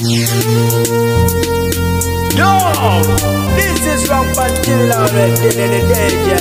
Yo, this is Rampantilla Radio.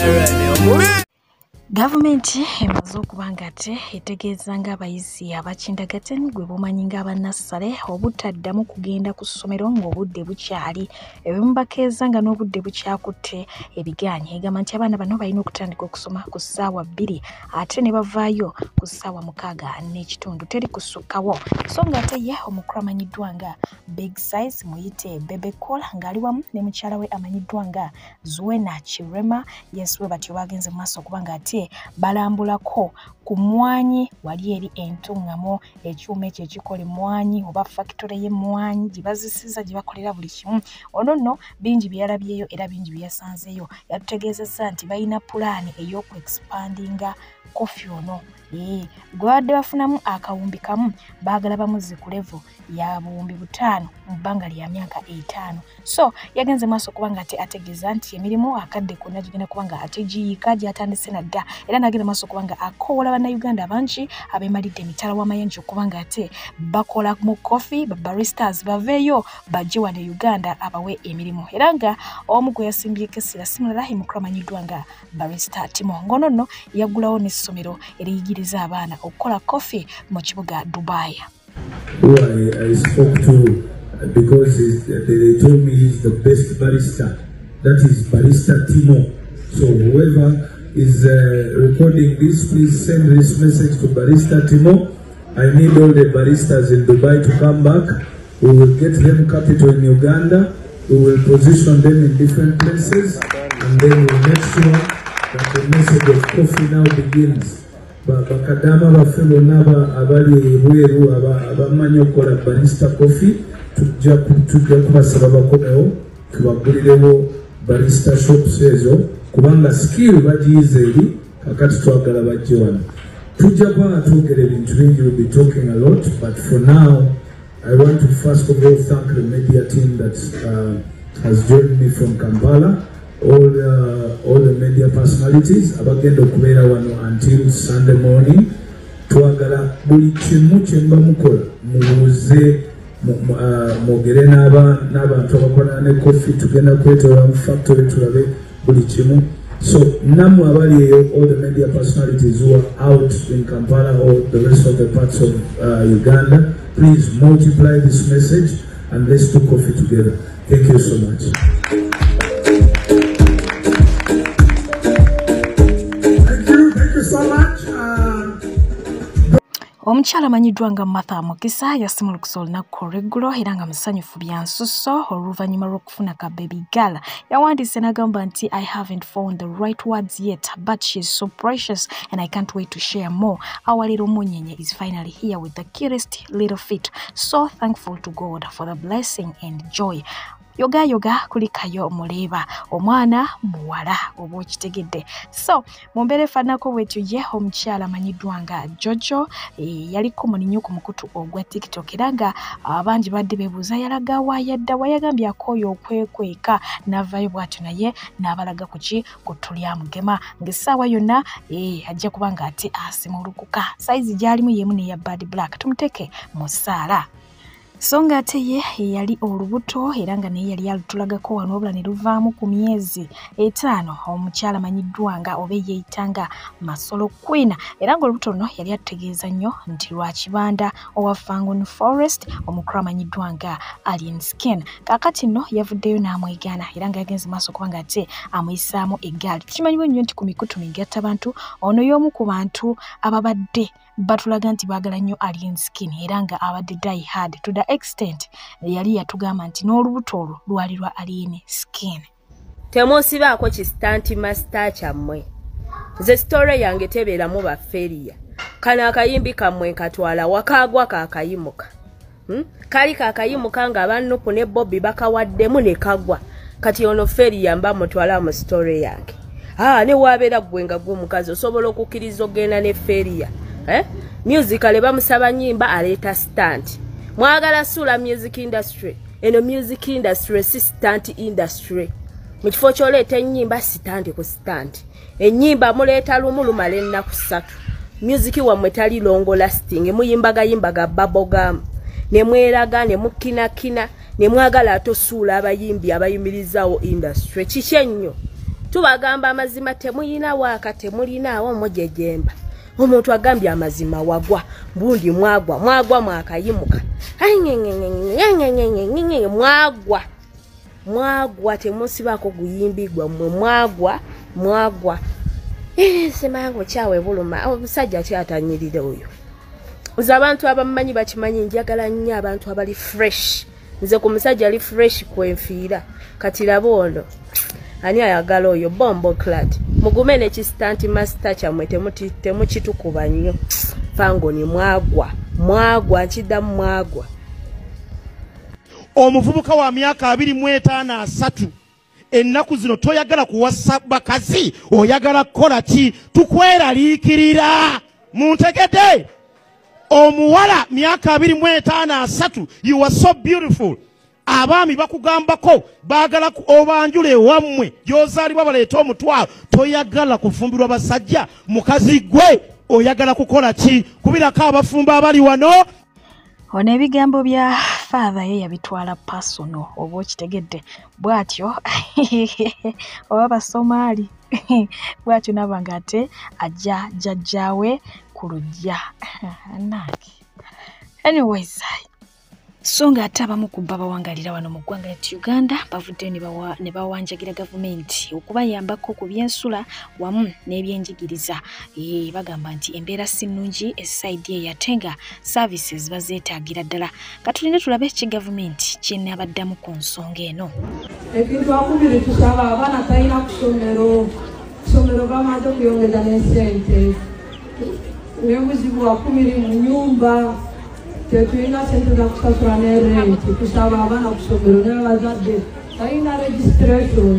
Gavumenti emaze okuba nga ate etegeeza ng'abayizi abakindagate gwe bumanyi ng'abanassale obutaddamu kugenda ku ssomero ng'obudde bukyali ebimu bakeeza nga n'obudde bukyakutte ebiganye egamba nti abaana bano balina okutandika okusoma ku ssaawa 2 ate ne bavaayo ku ssaawa 6:30 teri kusukkawo so ng'ate ye omukulu amanyiddwa nga Big Size muyite Bebe Cool ng'ali wamu ne mukyala we amanyiddwa nga Zuena Chirema yesu batyo bagenze mu maaso okuba nga ate balambulako ku mwanyi wali eri entungamo ekyuma ekyo ekikola mwanyi oba factory y'emwanyi gibazisiza gibakolera buli kimu ono nno bingi byalabyeyo era bingi byasanzeyo yatutegeezezza nti balina pulaani ey'oku expandinga kofi ono gwadde bafunamu akawumbi kamu baagala bamuzi ku level ya buwumbi 5 mu bbanga lya myaka 5 so yagenze maaso kuba nga ategeeza nti emirimu akadde konna gigenda kuba nga ate giyika gyatandise nadda era nagenda maaso kuba nga akoola bannayuganda bangi abeemalidde emitala w'amayanja okuba nga ate bakola mu kofi babaristas baveeyo bajje wano Uganda abawe emirimu era nga omu gwe yasimbyeko essira simulala mukulu amanyiddwa nga barista Timo ngono nno yaggulawo n'essomero eriyigiriza abaana okukola kofi mu kibuga Dubai. Who I spoke to because they told me he's the best barista. That is Barista Timo. So whoever is recording this, please send this message to Barista Timo. I need all the baristas in Dubai to come back. We will get them capital in Uganda. We will position them in different places, and then we'll make sure that the message of coffee now begins. Bakadama bafebo naba abali ebweru abamanyi okukola barista coffee tujja kubasaba bakomewo tubagulirewo barista shops ezo kubanga skill bagiyize eri kakati twagala bajje wano tujja kuba twogera ebintu bingi. We'll be talking a lot, but for now I want to first of all thank the media team that has joined me from Kampala. All the media personalities abagenda okubeera wano until Sunday morning. Twagala buli kimu kyemba mukola mubuuze mwogere n'abantu abakola ne kofi tugenda kwetoola mu factory tulabe buli kimu. So nammwe abali eyo, all the media personalities who are out in Kampala or the rest of the parts of Uganda, please multiply this message and let's do coffee together. Thank you so much. Omukyala amanyiddwa nga Martha Mukisa yasimulukusa olunaku olw'eggulo era nga musanyufu bya nsusso oluvannyuma lw'okufuna ka baby girl. Yawandiise n'agamba nti I haven't found the right words yet, but she's so precious and I can't wait to share more. Our little Munyenye is finally here with the cutest little feet. So thankful to God for the blessing and joy. Yoga kulikayo muleba omwana muwala oba okitegedde. So mumbere fanako wetu ye omukyala amanyiddwa nga Jojo yaliko muninyo ku mukutu ogwa TikTok era nga abangi badde beebuuza yalaga wayadda wayagambye akoyo okwekweka n'avaayo bw'atyo naye n'abalaga ku tulya mugema ng'essaawa yonna ajja kuba nga ate asimulukuka saizi gy'alimu yemu neya Bad Black tumuteeke mu ssaala. So nga ate ye yali olubuto era nga naye yali alutulagako wano obula ne luvaamu ku myezi 5 omukyala amanyiddwa nga oba yeeyitanga Masolo Queen era nga olubuto luno yali atutegeeza nnyo nti lwa kibanda owa Fangon Forest omukulu amanyiddwa nga Alien Skin. Kaakati nno yavuddeyo n'amwegaana era nga yagenze maaso kuba nga ate amuyisaamu eggaali. Tukimanyiwo nnyo nti ku mikutu migattabantu ono y'omu ku bantu ababadde batulaga nti baagala nnyo Alien Skin era nga abadde die hard to the extent yali yatugamba nti n'olubuto olwo lwali lwa Alien Skin. Temusibaako kistanti master kyammwe. Nze story yange tebeeramu baferiya. Kana akayimbi kammwe nkatwala wakaagwa kaakayimuka. Kali kaakayimuka nga abannupu ne Bobby bakawaddemu ne kagwa. Kati ono feriya mba mutwala mu story yange. Ne wabeera gwe nga gwe mukazi osobola okukkiriza ogenda ne feriya. Musical bamusaba nyimba aleeta stunt. Mwagala sula music industry. Eno music industry si stunt industry. Mu kifo ky'oleeta ennyimba sitanti ku stunt. Ennyimba muleeta lumu lumala ennaku 3. Music wammwe tali longo lasting. Muyimbaga bubblegum. ne mweraga ne mukinakina ne mwagala atosuula abayimbi abayimirizawo industry kikyenyo tubagamba amazima temuyina waaka temulinaawo mujejemba omuntu agambye amazima wagwa mbundi mwagwa mwakayimuka mwagwa temusibako guyimbigwa mwe mwagwa semango kyawe buluma omusajja kyatanyirire oyo uza abantu abamanyi bakimanyi njagala nnyo abantu abali fresh nze ku musajja ali fresh kwenfiira kati labono ani ayagala oyo bombo clad mugume ne kistanti master kyamwe temukitukuba nnyo fango ni mwagwa kidamu mwagwa omuvubuka wa myaka 25 ennaku zino toyagala kuwasa bakazi oyagala kukola ki tukweraliikirira muntegedde omuwala myaka 25 you are so beautiful abaami bakugambako baagala obanjule wammwe gyozaalibwa baleeta omutwalo toyagala kufumbirwa basajja mukazi gwe oyagala kukola ki kubirako abafumba abali wano ono ebigambo bya father ye yabitwala personal oba okitegedde bwatyo oba Basomaali bwatyo nabanga ate ajja jjajjaawe ku lujja nange anyways so nga ate abamu ku babawangalira wano mu ggwanga lya Uganda bavuddeyo ne bawanjagira gavumenti okubayambako ku byensula wamu n'ebyenjigiriza bagamba nti embeera si nnungi esaidi eyatenga services bazeetaagira ddala katulinde tulabe ki gavumenti kyenaabaddamu ku nsonga eno ekintu akubiri tusaba abaana talina kusomero bamaze okuyongeza n'esente n'ebuzibu akumiri mu nyumba tetulina sente za kusasula ne renti tusaba abaana kusomero n'abazadde talina registration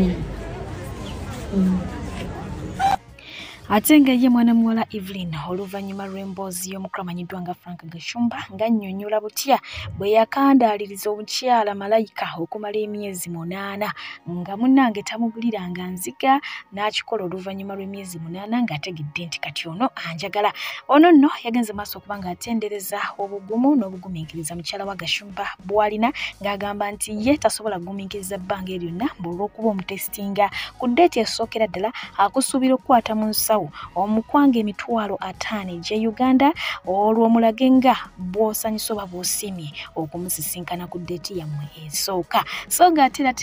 ate nga ye mwana muwala Evelyn oluvannyuma lw'emboozi y'omukulu amanyiddwa nga Frank Gashumba ng'annyonnyola butya bwe yakandaaliriza omukyala Malayika okumala emyezi 8 nga munnange tamuguliranga nziga n'akikola oluvannyuma lw'emyezi 8 ng'ategedde nti kati ono anjagala ono nno yagenze maaso okuba ng'atendereza obugumu n'obugumiikiriza mukyala wa Gashumba bw'alina ng'agamba nti ye tasobola kugumiikiriza bbanga eryonna olw'okuba omutesitinga ku ddeeti esookera ddala akusuubira okukwata mu nsawo omukwanga emitwalo 5 gye Uganda olw'omulage nga bw'osanyusa oba bw'osiimye okumusisinkana ku ddeeti yammwe esooka so ng'ate era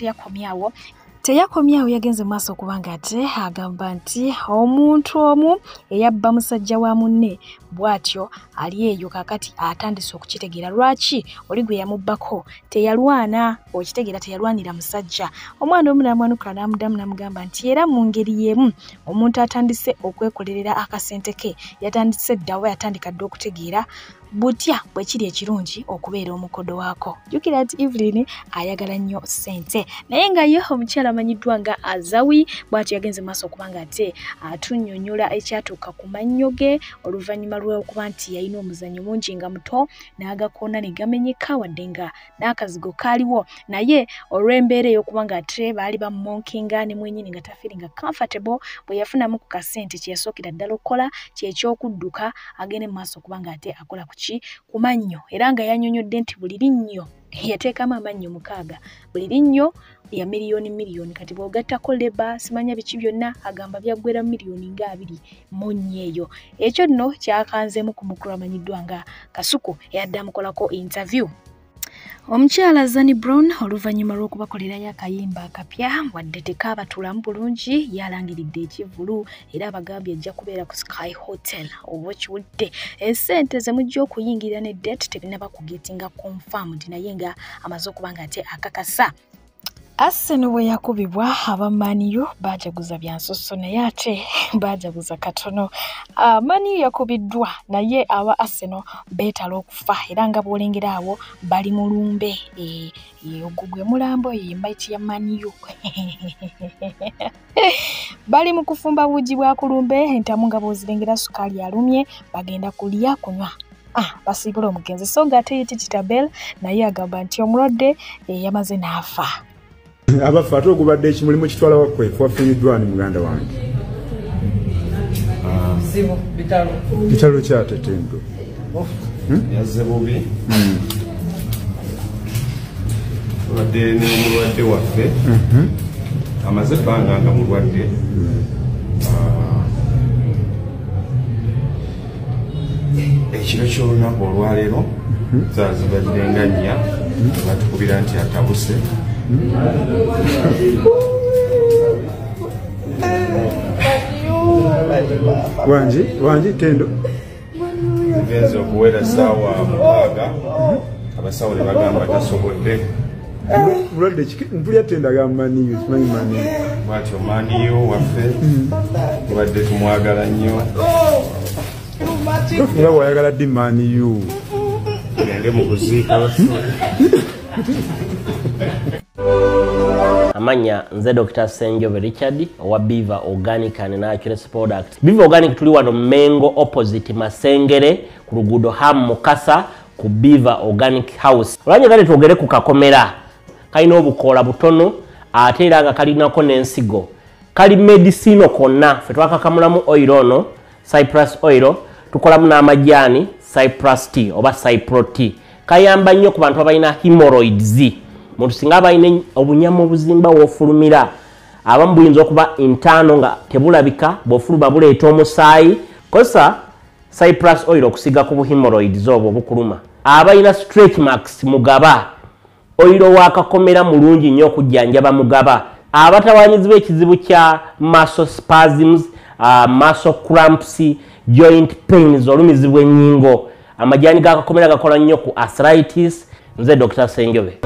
teyakomyawo yagenze maaso okubanga ate agamba nti omuntu omu eyabba musajja wa munne bw'atyo ali eyo kakati atandise okukitegeera lwaki oli gwe yamubbako teyalwana okitegeera teyalwanira musajja omwana omu namwanukula n'amuddamu n'amugamba nti era mu ngeri y'emu omuntu atandise okwekolerera akasente ke yatandise ddawa yatandika dda okutegeera butya bwe kiri ekirungi okubeera omukodo waako jjukira nti Evelyn ayagala nnyo ssente naye nga ye omukyala amanyiddwa nga Azawi bw'atyo yagenze maaso okubanga ate atunnyonnyola ekyatuuka ku mannyo ge oluvannyuma lw'okuba nti yalina omuzannyo mungi nga muto n'agakoona ne gamenyeka wadde nga n'akazigo kaaliwo naye olw'embeera ey'okuba nga ate baali bamonkinga ne mwenyini nga tafiiringa comfortable bwe yafunamu ku kasente kye yasookera ddala okukola ky'ekyokudduka agende mu maaso okuba nga ate akola ku mannyo era nga yannyonnyodde nti buli linnyo yateekamu amannyo 6 buli linnyo ya miliyoni kati bw'ogattako leba simanya biki byonna agamba byaggwera miliyoni nga 2 mu nnyo eyo ekyo nno kyakanzeemu ku mukulu amanyiddwa nga Kasuku eyadde amukolako interview omukyala Zanny Brown oluvannyuma lw'okubakolerayo akayimba akapya wadde tekaabatulamu bulungi yalangiridde ekivulu era abagambye ajja kubeera ku Sky Hotel oba kiwudde esente ze mujja okuyingirira ne date tebinaba kugetinga confirmed naye nga amaze okuba nga ate akakasa Arsenal bwe yakubibwa abamaniyo bajaguza byansoso naye ate bajaguza katono maniyo yakubiddwa naye aba Arsenal beetala okufa era nga bwolengera awo bali mu lumbe ogwo gwe mulambo yembaiti ya maniyo bali mu kufumba buugi bwa kulumbe entamu nga bwozirengera sukaali alumye bagenda kulya kunywa basiibula omugenzi so nga ate yeti Kitabel naye agamba nti omulwadde yamaze n'afa abafa ate ogubadde ekimulimu kitwala wakwe wafiiriddwa ni muganda wange bitalo kyatetendo yazze bubi tubadde n'omulwadde waffe amaze ebbanga nga mulwadde ekiro ky'olunaku olwaleero zazibadde nga nnya batukubira nti atabuse wangi tendo zigenze okuwera ssaawa 6 abasawo ne bagamba tasobodde mulwadde mpulya tendo agamba maniyo simanyi maniyo bwatyo maniyo waffe tubadde tumwagala nnyo nga wayagala ddi maniyo gende mu kuziika amanya nze Dr. Senjobe Richard owa Biva Organic and Naturals Products. Biva Organic tuli wano Mengo opposite Masengere ku luguudo Ham Mukasa ku Biva Organic House. Olanye kale twogere ku kakomera kalina obukoola butono ate era nga kalinako n'ensigo. Kali medicine konna ffe twakakamulamu oil ono Cyprus oil tukolamu n'amajaani Cyprus tea oba Cypro tea. Kayamba nnyo ku bantu abalina hemorrhoids. Muntu singa abalina obunyama obuzimba wofulumira abamu buyinza okuba intano nga tebulabika bwofuluma buleeta omusaayi kosa Cyprus oil okusiga ku hemorrhoids obwo obukuluma. Abalina stretch marks mugaba oil wakakomera mulungi nnyo okujjanjaba mugaba. Abatawanyizibwa ekizibu kya muscle spasms, muscle cramps, joint pains olumizibwa ennyingo. Amajaani gakakomera gakola nnyo ku arthritis. Nze Dr. Senjobe.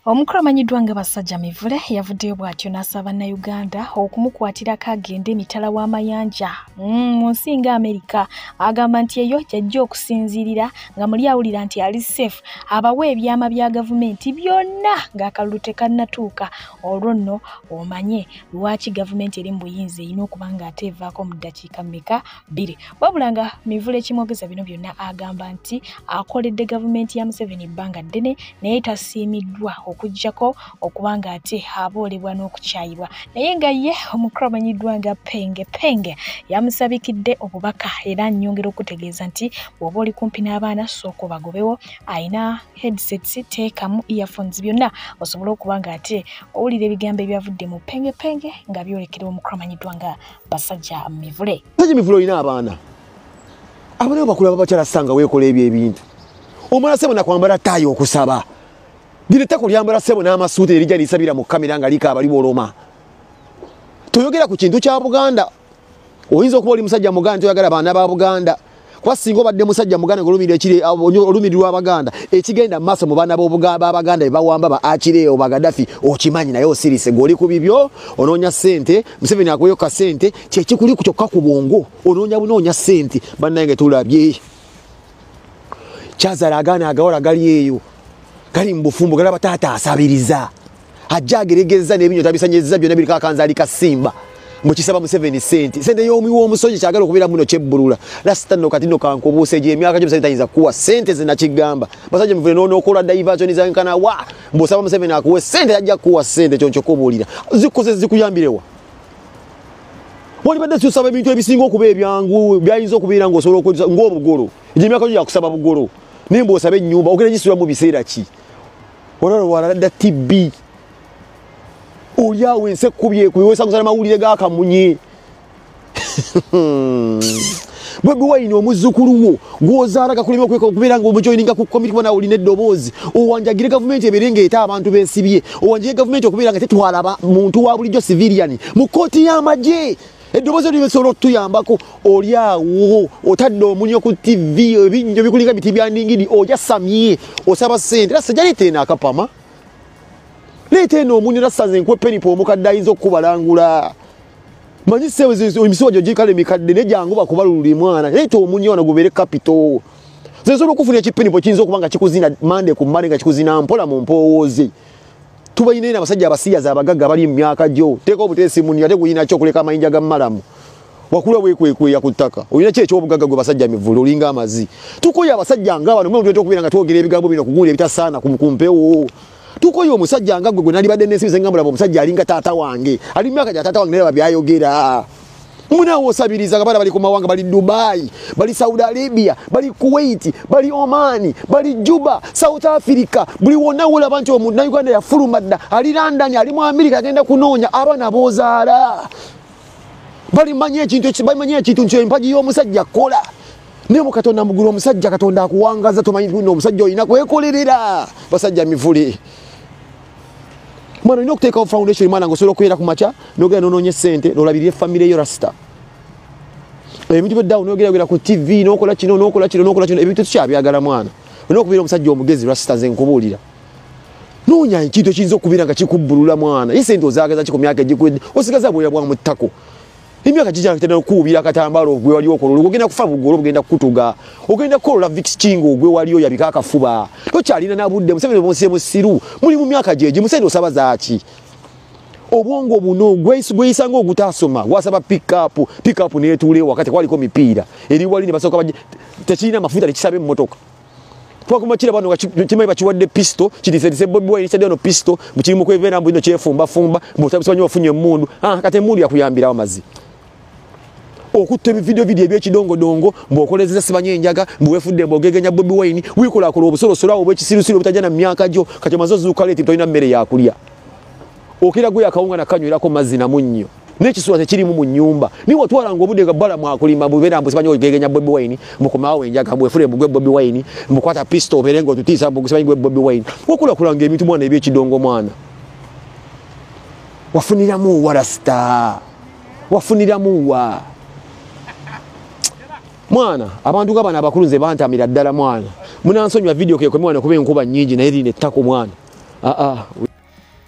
Omukulu amanyiddwa nga Basajja Mivule yavuddeyo bw'atyo n'asaba Uganda okumukwatirako agende emitala w'amayanja mu nsi nga Amerika. Agamba nti eyo jajja okusinziirira nga muli awulira nti ali safe abawe ebyama bya gavumenti byonna ng'akalulu tekannatuuka. Olwo nno omanye lwaki gavumenti eri mu buyinza erina okuba nga ate evaako mu ddakiika mmeka 2. Wabula nga Mivule ekimwogeza bino byonna agamba nti akoledde gavumenti ya Museveni ebbanga ddene naye tasiimiddwa okujjako okubanga ate aboolebwa n'okukyayibwa. Naye nga ye omukulu amanyiddwa nga Penge yamusabikidde obubaka era nnyongera okutegeeza nti bw'oba oli kumpi n'abaana sooka bagobewo, ayina headsets teekamu earphones byonna osobole okuba nga ate owulira ebigambo ebyavudde mu Penge nga byolekera omukulu amanyiddwa nga Basajja Mivule. Basajja Mivule olina abaana abana bakula babakyala sanga weekola ebyo ebintu omwana sebo nakwambala taayi okusaba direta kulyambala sebo n'amasuuti erija lisabira mu kamera nga lika abali boloma. Toyogera ku kintu kya Buganda. Oyinza okuba oli musajja Muganda toyagala baana ba Buganda. Kwa singo badde musajja Muganda ngolumira ekire olumirirwa Abaganda ekigenda maaso mu baana b'Abaganda bawamba ba Akireyo Bagadafi okimanyi naye osirise goli ku bibyo onoonya sente Museveni akoyo ka sente kye kikuli ku kyokka ku bwongo onoonya bunoonya sente bannange tulabye Kyazala agaana agawala gali eyo kali mbufumbo galaba taata asabiriza ajageregeza n'ebinyo tabisanyeza byonna biri kakanza ali kasimba mukisaba Museveni sente y'omuwo omusonyi kyagala okubira muno kyebbulula lasta no katino kankobuuse gye emyaka gyo Museveni tayiza kuwa sente zinakigamba Basajja Mivule n'okola diversion zankana wa mbosaba Museveni akuwe sente ajja kuwa sente kyoncho kubuulira zikoze zikuyambirewa wali badde tusaba ebintu ebisinga okuba ebyangu byayinza okubeera ng'osobola okukola ng'obugolo emyaka gyo yakusaba bugolo nimba osabe ennyumba ogenda gisula mu biseera ki wala TB Oya wense kubye kuwesa kuzala mawulire gakamunye Bobi Wine omuzukuluwo gwozara gakulima kubera ngo omujoininga ku committee bona oli neddobozi owanjagire government eberenge eta abantu bensibye owanjagire government okubera nga tetwala muntu wa bulijjo civilian mu koti y'amagye eddobozi libesolo tuyambako oliawo otadde omunyo ku TV ebinyo bikulinga biti byandingidi oja samye osaba sente la sajali tena akapama lete no omunyo rasaze nkwe penipo omukadde ayinza okubalangula manyi sewezo emisiwa gyo gikale mikadde nejangu bakubalulira mwana lete omunyo wana gubere capital zezo okufuna ekipenipo kinzo okubanga kikuzina mande ku mande nga kikuzina mpola mu mpooze tubayina abasajja abasiya za abagagga bali myaka gyo teko obutesi munyo ate kuyina kyo kuleka amayinja ga malamu wakula wekwekwe yakutaka oyina kye kyobugagga gwe Basajja Mivule olinga amazi tukoya abasajja ngaba nomwe mutwe okubira nga twogera ebigambo bino kugula ebitasaana kumpewo tukoyo omusajja ngagwe gwe nali badde nesibize ngambula omusajja alinga taata wange ali myaka gya taata wange naye babyayogera Muna osabiriza kabala bali ku mawanga bali Dubai, bali Saudi Arabia, bali Kuwait, bali Oman, bali Juba, South Africa, buli wonna wala bantu mu na Uganda ya fulumadda, ali London, ali mu America agenda kunoonya abana bozaala. Bali manye ekintu kyo empaji y'omusajja kola. Ne mu Katonda mugulu omusajja Katonda akuwangaza tomanyi kuno omusajja oyina kwekolerera. Basajja mivule. Mwana inokuteekawo foundation mwana ngosobola okubeera ku makya n'ogenda n'onoonye ssente n'olabirira famire yo rasita. Ebintu by'eddawo n'ogera ku TV n'okola kino ebintu tukyabyagala mwana. Olina okubeera omusajja omugezi rasita nze nkubuulira. Noonya ekintu ekiyinza okubeera nga kikubbulula mwana. Ye ssente ozaagaza ki ku myaka egikwedde osigaza bwoya bwa mu ttako. Emyaka kijja kitenda okuubira akatambaalo ogwe waliwo okolola ogenda kufa bugolo ogenda kutuga ogenda kolola Vix Kingo ogwe waliwo yabika akafuba tokyalina na budde Museveni bonse musiru muli mu myaka jeje Museveni osabaza ki obwongo buno gweyisa ng'ogutasoma gwasaba pick up neetuulewo wakati kwaliko mipiira eri wali ne basooka tekirina mafuta tekisabe emmotoka twakumakira bano kimayi bakiwadde pisto kitisedise Bobi Wine kyadde ono pisto mukirimu kwevera mbu ino kyefumba mutabisibanye wafunye emmundu kati emmundu yakuyambirawo mazi okutta video ebyekidongodongo mb'okolezeza sibanye enjaga mbwefudde mb'ogegenya Bobi Wine wikolakola obusolosolo awo bwekisirusiru butajja na myaka gyo kati amaze ozuuka leeti tolina mmere yakulya okira gwe akawunga nakanywerako mazzi na munnyo n'ekisuwa tekirimu mu nnyumba niwe watwalanga obudde nga bbala mwakulima bubeera mbusibanye ogegenya Bobi Wine mukomawo enjaga mbwefule mbugwe Bobi Wine mbukwata pisto obeere nga otutiisa mbugusibanye gwe Bobi Wine wakulakulanga ebintu mwana ebyekidongo mwana wafuniramu wa rasita wafuniramu wa mwana abantu nga bano abakulu nze bantamira ddala mwana munansonyiwa video keko mwana kuba enkuba nnyingi naye lino ettako mwana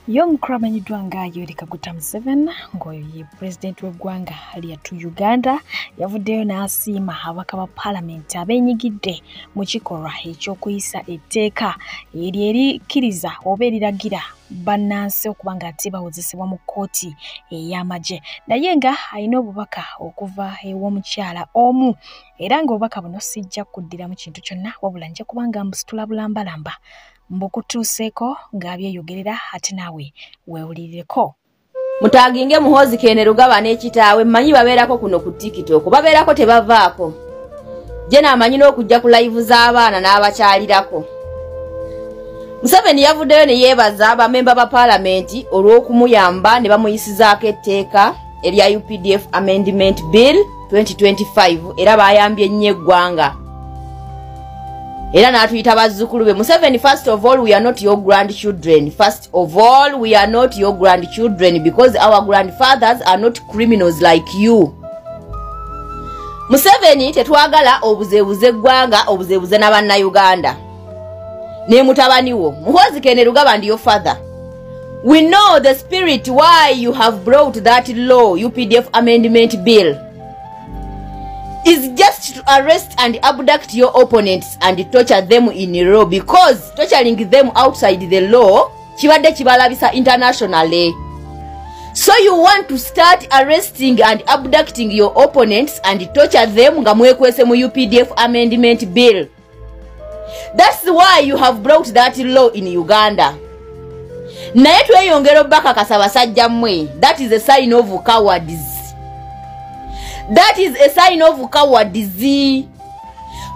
Young Kramanyiddwa nga Yoweri Kaguta Museveni ng'oyo ye president w'eggwanga lyattu Uganda yavuddeyo n'asiima ababaka ba parliament abeenyigidde mu kikolwa eky'okuyisa etteeka erikkiriza oba eriragira bannansi okuba ng'ate bawozesebwa mu kkooti ey'amagye naye nga alina obubaka okuva ew'omukyala omu era ng'obubaka buno sijja kuddiramu kintu kyonna wabula nja kuba nga mbusitula bulambalamba mbukutuuseeko ng'abyeyogerera ate naawe weewulirireko. Mutaginge Muhoozi Kene Rugaba n'ekitaawe mmanyi babeerako kuno ku TikTok babeerako tebavaako. Je n'amanyi n'okujja ku live z'abaana n'abakyalirako. Museveni yavuddeyo ne yeebaza abamemba ba paalamenti olw'okumuyamba ne bamuyisizaako etteeka erya UPDF Amendment Bill 2025 era baayambye nnyo eggwanga. Era n'atuyita bazzukulu be. Museveni, first of all, we are not your grandchildren. First of all, we are not your grandchildren because our grandfathers are not criminals like you. Museveni tetwagala obuzeebuze eggwanga obuzeebuze n'Abannayuganda. Ne mutabani wo Muhoozi Kene Rugaba and your father. We know the spirit why you have brought that law, UPDF Amendment Bill. Is just to arrest and abduct your opponents and torture them in law because torturing them outside the law kibadde kibalabisa internationally. So you want to start arresting and abducting your opponents and torture them nga mwekwese mu UPDF Amendment Bill. That's why you have brought that law in Uganda. Naye tweyongera baka kasabasajja mmwe. That is a sign of cowardice. That is a sign of cowardice.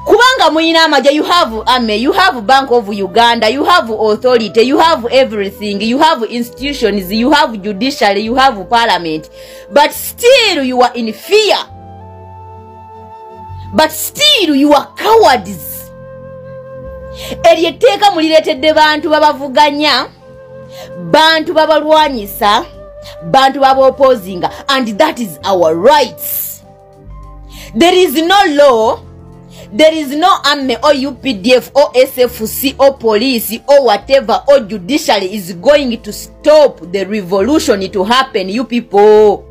Kubanga muyina amaje, you have army, you have Bank of Uganda, you have authority, you have everything, you have institutions, you have judiciary, you have parliament. But still you are in fear. But still you are cowardice. Eryeteeka muliretedde bantu babavuganya, bantu babalwanyisa, bantu babaopposinga, and that is our rights. There is no law, there is no army or UPDF or SFC or police or whatever or judiciary is going to stop the revolution to happen, you people.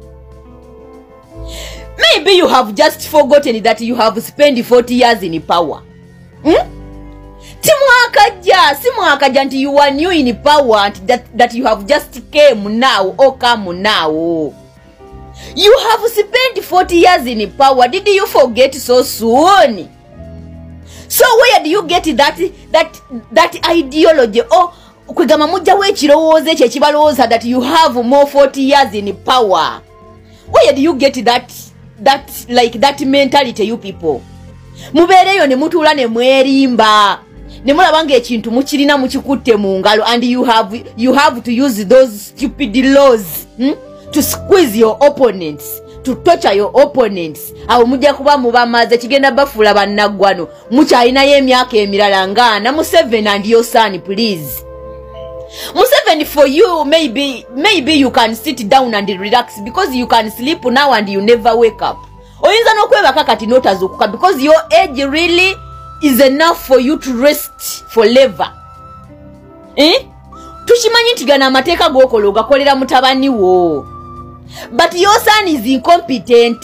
Maybe you have just forgotten that you have spent 40 years in power. Simwakaja until you are new in power and that you have just came now or come now. You have spent 40 years in power. Did you forget so soon? So where do you get that ideology? Oh, kwegama mujja wekirowoozo ekyo ekibalowooza that you have more 40 years in power. Where do you get that mentality, you people. Mubereyo ne mutula ne mwerimba. Ne mulabanga ekintu mukirina mukikutte mu ngalo, and you have to use those stupid laws to squeeze your opponents, to torture your opponents. Awo mujja kuba mubamaze kigenda bafula bannaggwano. Mukyalina y'emyaka emirala ngana Museveni and your son, please. Museveni, for you, maybe you can sit down and relax because you can sleep now and you never wake up. Oyinza n'okwebaka kati n'otazuukuka because your age really is enough for you to rest forever. Tushimanyi nti gana amateeka g'okola ogakolera mutabani wo. But your son is incompetent.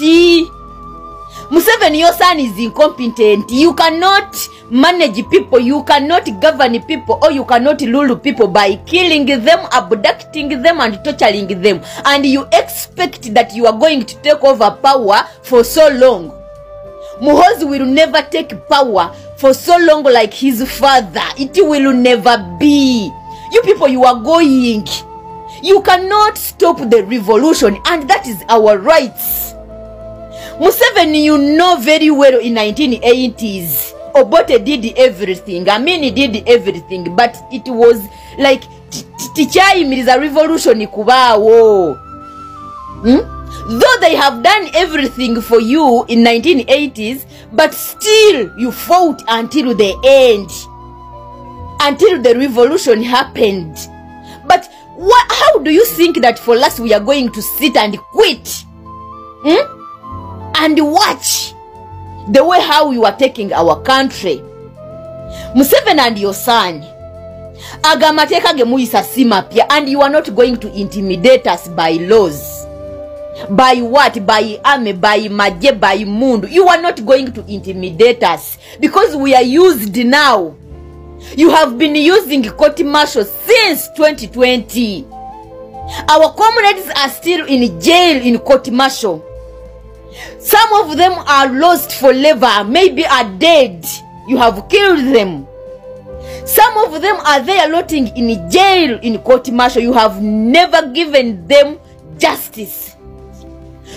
Museveni, your son is incompetent. You cannot manage people, you cannot govern people, or you cannot rule people by killing them, abducting them, and torturing them. And you expect that you are going to take over power for so long. Muhoozi will never take power for so long like his father. It will never be. You people, you are going. You cannot stop the revolution, and that is our rights. Museveni, you know very well in 1980s, Obote did everything. I mean, he did everything, but it was like tichayimiriza revolution kubawo. Though they have done everything for you in 1980s, but still you fought until the end, until the revolution happened. But how do you think that for us we are going to sit and quit? And watch the way how you are taking our country? Museveni and your son, agamateka ge muyisa simapya, and you are not going to intimidate us by laws. By what? By army, by maje, by mundu. You are not going to intimidate us because we are used now. You have been using court martial since 2020. Our comrades are still in jail in court martial. Some of them are lost forever, maybe are dead. You have killed them. Some of them are there rotting in jail in court martial. You have never given them justice.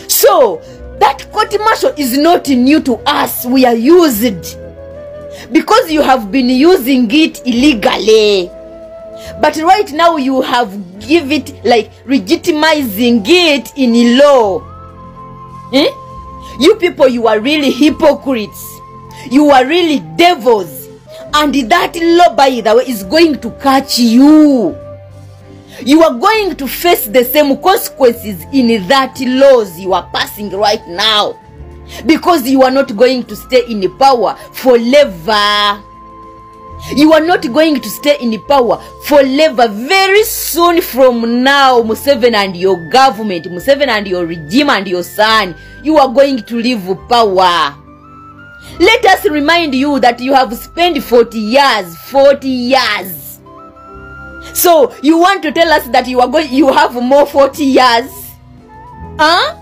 So that court martial is not new to us. We are used because you have been using it illegally. But right now you have give it like legitimizing it in law. You people, you are really hypocrites. You are really devils. And that law, by the way, is going to catch you. You are going to face the same consequences in that laws you are passing right now. Because you are not going to stay in power forever. You are not going to stay in power forever. Very soon from now, Museveni and your government, Museveni and your regime and your son, you are going to leave power. Let us remind you that you have spent 40 years. 40 years. So you want to tell us that you have more 40 years? Huh?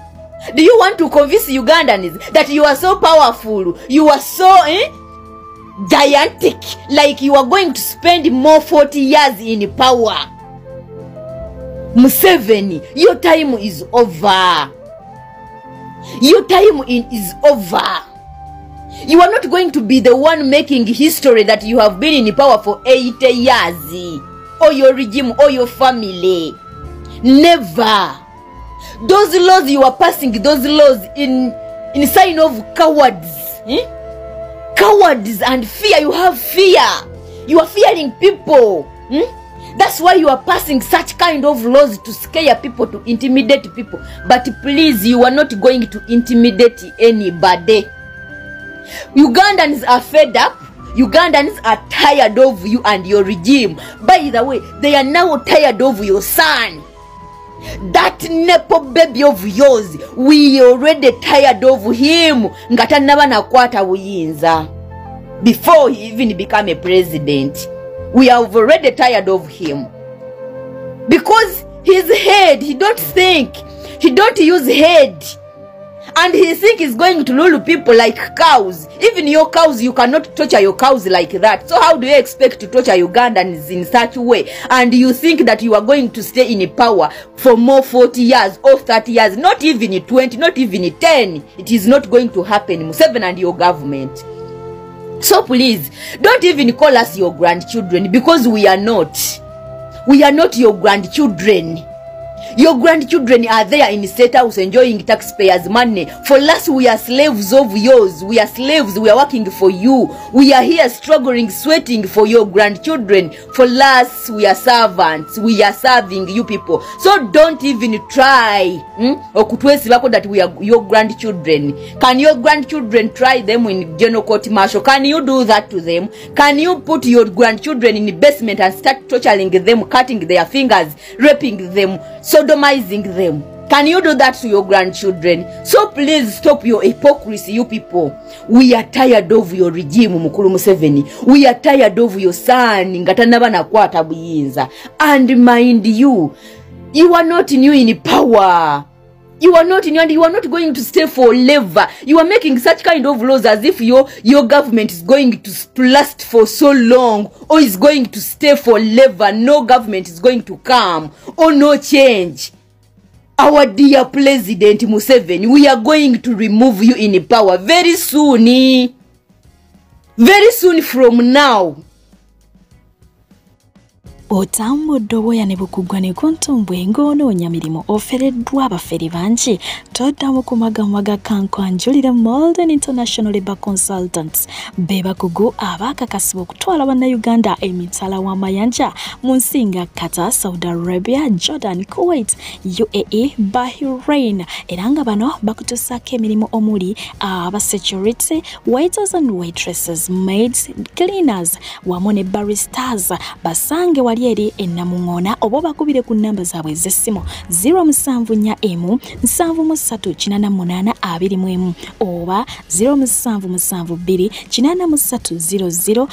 Do you want to convince Ugandans that you are so powerful? You are so gigantic, like you are going to spend more 40 years in power? Museveni, your time is over. Your time is over. You are not going to be the one making history that you have been in power for 80 years. Or your regime, or your family. Never. Those laws you are passing, those laws in sign of cowards. Cowards and fear. You have fear. You are fearing people. That's why you are passing such kind of laws to scare people, to intimidate people. But please, you are not going to intimidate anybody. Ugandans are fed up. Ugandans are tired of you and your regime. By the way, they are now tired of your son. That nepo baby of yours, we already tired of him. Ngata naba nakwata buyinza. Before he even became a president, we are already tired of him. Because his head, he don't think. He don't use head. And he think he's going to rule people like cows. Even your cows, you cannot torture your cows like that. So how do you expect to torture Ugandans in such a way? And you think that you are going to stay in power for more 40 years or 30 years, not even 20, not even 10. It is not going to happen, Museveni and your government. So please, don't even call us your grandchildren, because we are not. We are not your grandchildren. Your grandchildren are there in the state house enjoying taxpayers' money. For us, we are slaves of yours. We are slaves. We are working for you. We are here struggling, sweating for your grandchildren. For us, we are servants. We are serving you people. So don't even try that we are your grandchildren. Can your grandchildren try them in general court martial? Can you do that to them? Can you put your grandchildren in the basement and start torturing them, cutting their fingers, raping them, sodomizing them? Can you do that to your grandchildren? So please stop your hypocrisy, you people. We are tired of your regime, Mukulu Museveni. We are tired of your son, Ngatanaba Nakwata Buyinza. And mind you, you are not new in power. You are not in, and you are not going to stay forever. You are making such kind of laws as if your government is going to last for so long, or is going to stay forever. No government is going to come, or no change. Our dear President Museveni, we are going to remove you in power very soon. Very soon from now. Otambudde obwoya ne bukugwa ne kuntumbwe ng'onoonya mirimu ofereddwa abaferi bangi toddamu kumagamaga kankwanjulira Malden International Labour Consultants be bakugu abaakakasibwa okutwala bannayuganda emitala w'amayanja mu nsi nga Qatar, Saudi Arabia, Jordan, Kuwait, UAE, Bahrain era nga bano bakutuusaako emirimu omuli security, waiters and waitresses, maids, cleaners wamu ne baristas. Basange wali eri ennamuŋŋoona oba bakubire ku nnamba zaabwe ez'essimu 074 73888 oba 077 883 00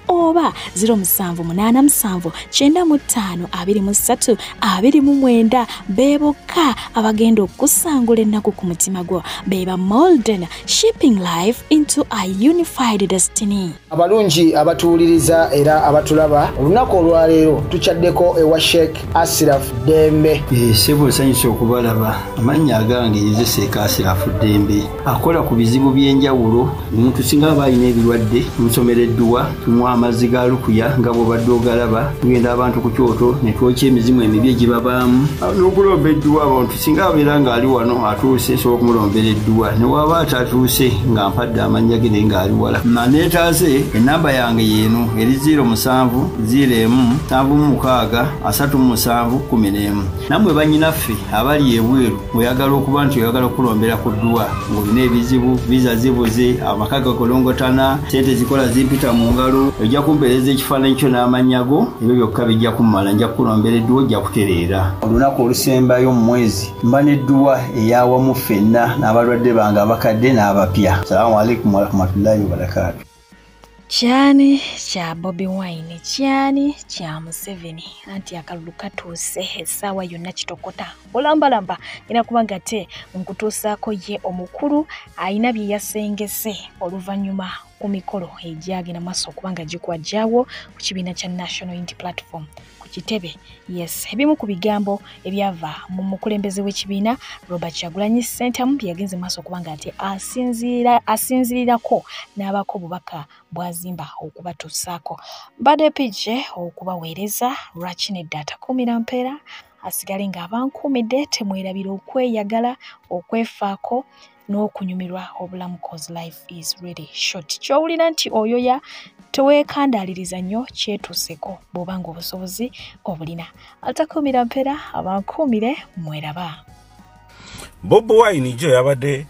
oba 078 95 23 be bokka abagenda okusangula ennaku ku mutima gwo. Beba Malden, shipping life into a unified destiny. Abalungi abatuuliriza era abatulaba olunaku olwaleero tuchaddeko ewa Sheikh Asiraf Dembe. Sebo sanyusa okubalaba. Amannya agange Seeka Asiraf Dembe akola ku bizibu by'enjawulo. Omuntu singa aba alina ebirwadde musomereddwa tunywa amazzi ga lukuya nga bw'obadde ogalaba, tugenda abantu ku kyoto ne twokya emizimu emibi egibabaamu n'okulombeddwa. Abantu singa abeera ng'ali wano atuuse sobola okumulombereddwa, ne waba atatuuse nga mpadde amannya ge naye ng'ali wala. Neetaase ennamba yange yeeno eri 0707363711. Nammwe bannyinaffe abali ebweru oyagala okuba nti oyagala okulombera ku ddwa ng'olina ebizibu, viza zibuze, amaka gakolongotana, sente zikola zimpita mu ngalo, ojja kumpeereza ekifaananyi kyo n'amannya go, ebyo byokka bijja kummala, nja kukulombera edduwa ojja kutereera. Olunaku olusembayo mu mwezi mba n'edduwa ey'awamu ffenna n'abalwadde bange abakadde n'abapya. Salaamu alaikum warahmatullahi wabarakatuh. Kyani kya Bobi Wine, kyani kya Museveni, anti akalulu katuuse essaawa yonna kitokota olambalamba era kubanga te nkutuusaako ye omukulu ayina bye yasengese oluvannyuma ku mikolo egyagenda maaso okubanga gikwajjaawo ku kibiina kya National Unity Platform ku kitebe. Yes, ebimu ku bigambo ebyava mu mukulembeze w'ekibiina Robert Kyagulanyi Ssentamu byagenze maaso okubanga ate asinzirirako n'abako bubaka bwazimba okubatuusaako. Mbadde pije okubaweereza lwaki nedda atakuumira mpeera asigale ng'abankuumidde temwerabira okweyagala, okwefaako n'okunyumirwa obulamu cause life is really short. Kyowulira nti oyoya teweekandaaliriza nnyo kyetuuseko bw'obanga obusobozi obulina. Atakuumira mpeera abankuumire mweraba. Bobi Wine jo yabadde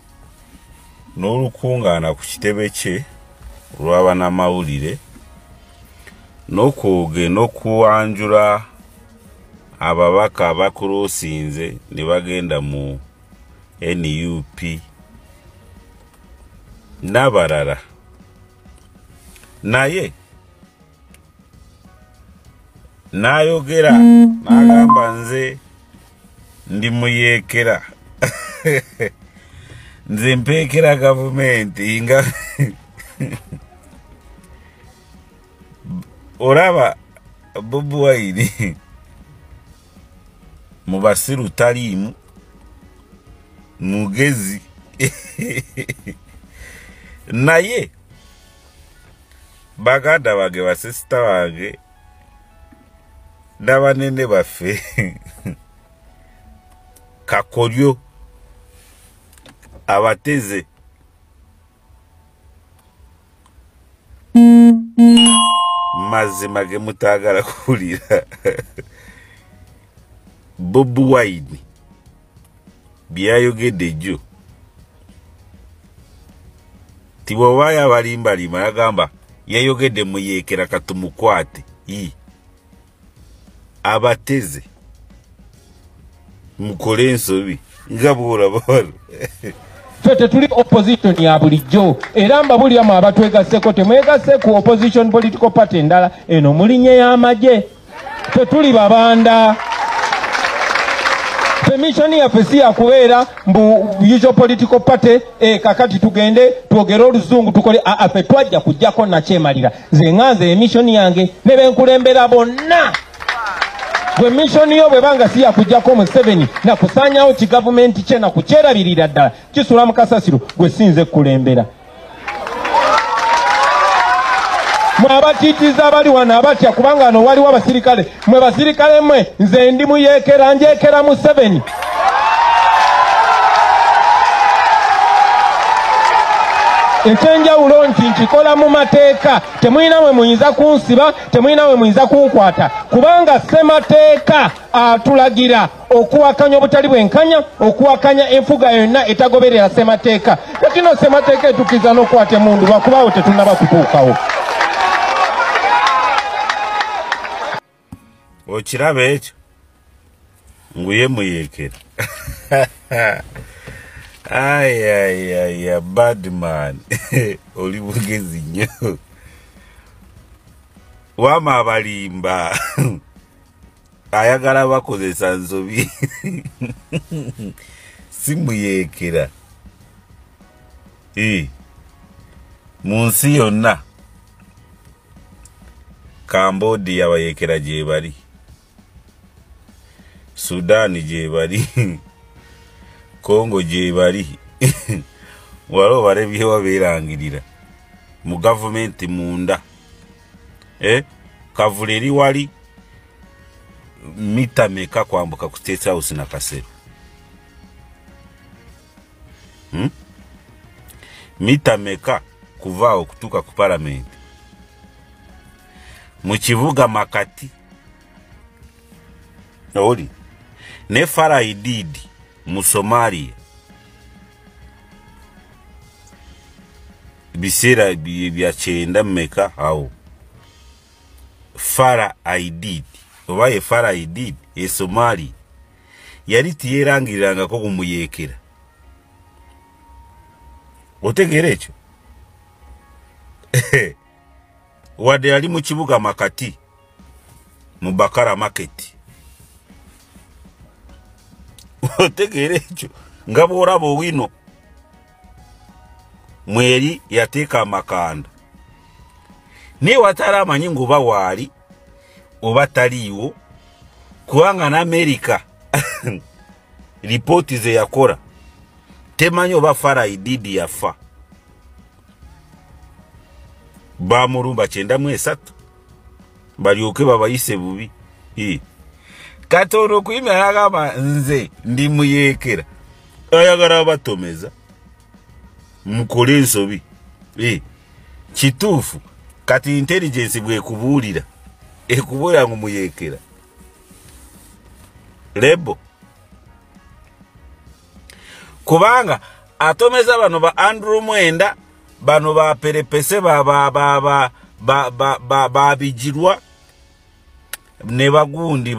n'olukungaana ku kitebe kye olw'abannamawulire n'okuwanjula ababaka abakuruusinze ne bagenda mu NUP n'abalala. Naye n'ayogera n'agamba nze ndi muyeekera nze mpekera gavumenti nga oraba Bobi Wine mu basiru taliimu mugezi naye baganda bage basista bage n'abanene baffe kakolyo abateze mazima ge mutagala kuwulira Bobi Wine byayogedde jjo tiwawaya balimbalima yagamba yayogedde muyeekera katumukwate abateze mukole ensobi nga bwolabawalo ffe tetuli opposition ya bulijjo era mbabuliramu abatwegasseko temwegasse ku opposition political party endala eno mulinye y'amagye tetuli babanda mission yaffe si yakubeera mbu usual political party kakati tugende twogere oluzungu tukole ffe twajja kujjako nakyemalira nze nganze emission yange ne benkulembera bonna gwe mission yo bwe banga si yakujjako Museveni na kusanyawo kigavumenti kye na kukyerabirira ddala kisula mu kasasiro gwe sinze kulembera mwe abatiitiza abali wano abatya kubanga wano waliwo abasirikale mwe basirikale mwe nze ndi muyeekera njeekera Museveni ekyenjawulo nti nkikola mu mateeka temulina mwe muyinza kunsiba temulina mwe muyinza kunkwata kubanga ssemateeka atulagira okuwakanya obutali bwenkanya okuwakanya enfuga yonna etagoberera ssemateeka tekino ssemateeka etukiza n'okukwata emundu lwakubaawo tetunaba kutuukawo okiraba ekyo nguye muyeekera Ay, bad man. Oli bugezi nnyo. Wama abalimba. Ayagala bakozesa nsobi. Simuyeekera. Mu nsi yonna Cambodia bayeekera gye bali. Sudan gye bali. Kongo gye bali waliwo balebyewa beerangirira mu gavumenti munda kavula eri wali mita meka kwambuka ku State House na Kasero mita meka kuva okutuuka ku palamenti mu kibuga Makati oli ne Farah Ididi mu Somalia biseera bya kyenda mmeka awo Farah Ididi oba ye Farah Ididi e Somalia yali tiyerangirirangako kumuyeekera otegeera ekyo wadde yali mu kibuga Makati mu Bakara Market otegeera ekyo nga bw'olaba owino mweri yateeka amakanda naye watali amanyi ng'oba waali oba taliiwo kubanga n'Amerika lipooti ze yakola temanyi oba Farah Ididi yafa baamulumba 93 balyoke babayise bubi Katono kuimya yagamba nze ndi muyeekera ayagala batomeza mukole ensobi kituufu kati intelligence bwekubuulira ekubuulira ngu muyeekera lebo kubanga atomeza bano ba Andrew Mwenda bano ba Perepese babijirwa ne bagundi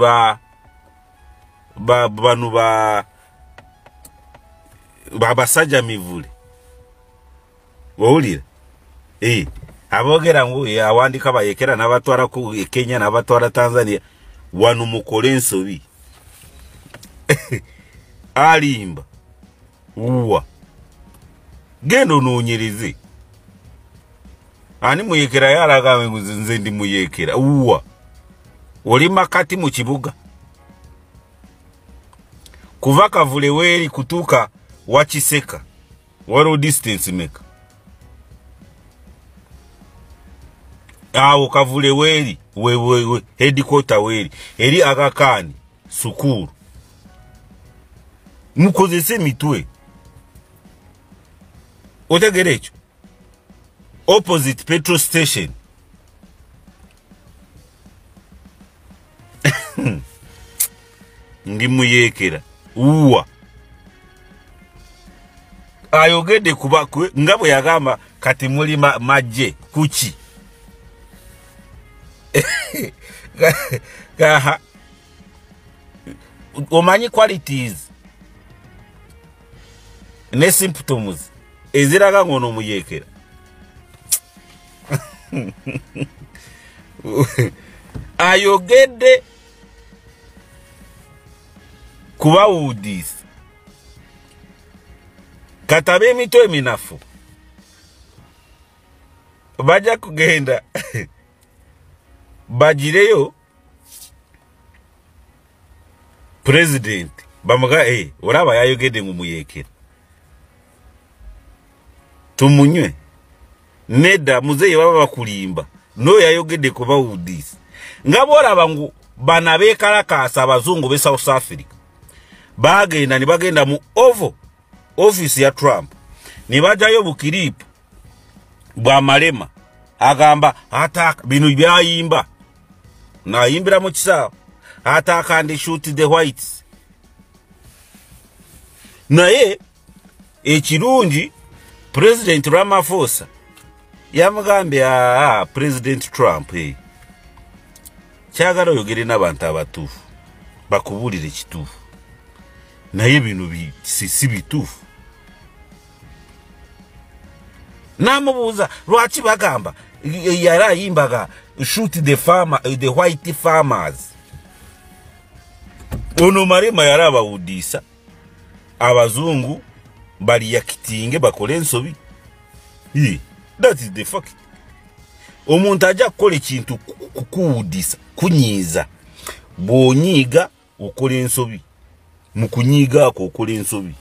bano basajja mivule wawulira abogera ngu awandika bayeekera n'abatwala ku Kenya n'abatwala Tanzania wano mukole ensobi alimba uwa gendo noonyereze ani muyekera yalaga nze ndi muyekera uwa oli makati mu kibuga kuva Kavule weri kutuuka Wakiseka waliwo distance meka awo Kavule weri we headquarter weri eri Agakani sukuru mukozese mitwe otegere ekyo opposite petrol station ndi muyekera uwa ayogede kubakwe ngabo yagamba kati muli majje kuchi gaha omanyi qualities ne symptoms eziraga ngono muyekera ayogede kuba udis katabe mito eminafu baja kugenda bajireyo president bamuga oraba yayogede ngumuyekera tumunywe neda muzeyi baba bakulimba no yayogede kuba udis ngabora bangu banabekalakasa abazungu be South Africa bagenda nibagenda mu Oval Office ya Trump nibajayo bukiripu bwa Malema agamba ataka binu byayimba na yimbira mu kisawo ataka and shoot the whites naye ekirungi President Ramaphosa yamugambye President Trump kyagala oyogere n'abantu abatuufu bakubulire ekituufu naye bino si bituufu namubuuza lwaki bagamba yali ayimbaga shoot the white farmers ono Malema yali abawudiisa abazungu bali yakitinge bakole ensobi that is the fact omuntu ajja kukola ekintu kukuwudiisa kunyiiza bw'onyiiga okola ensobi mu kunyiiga ako okola ensobi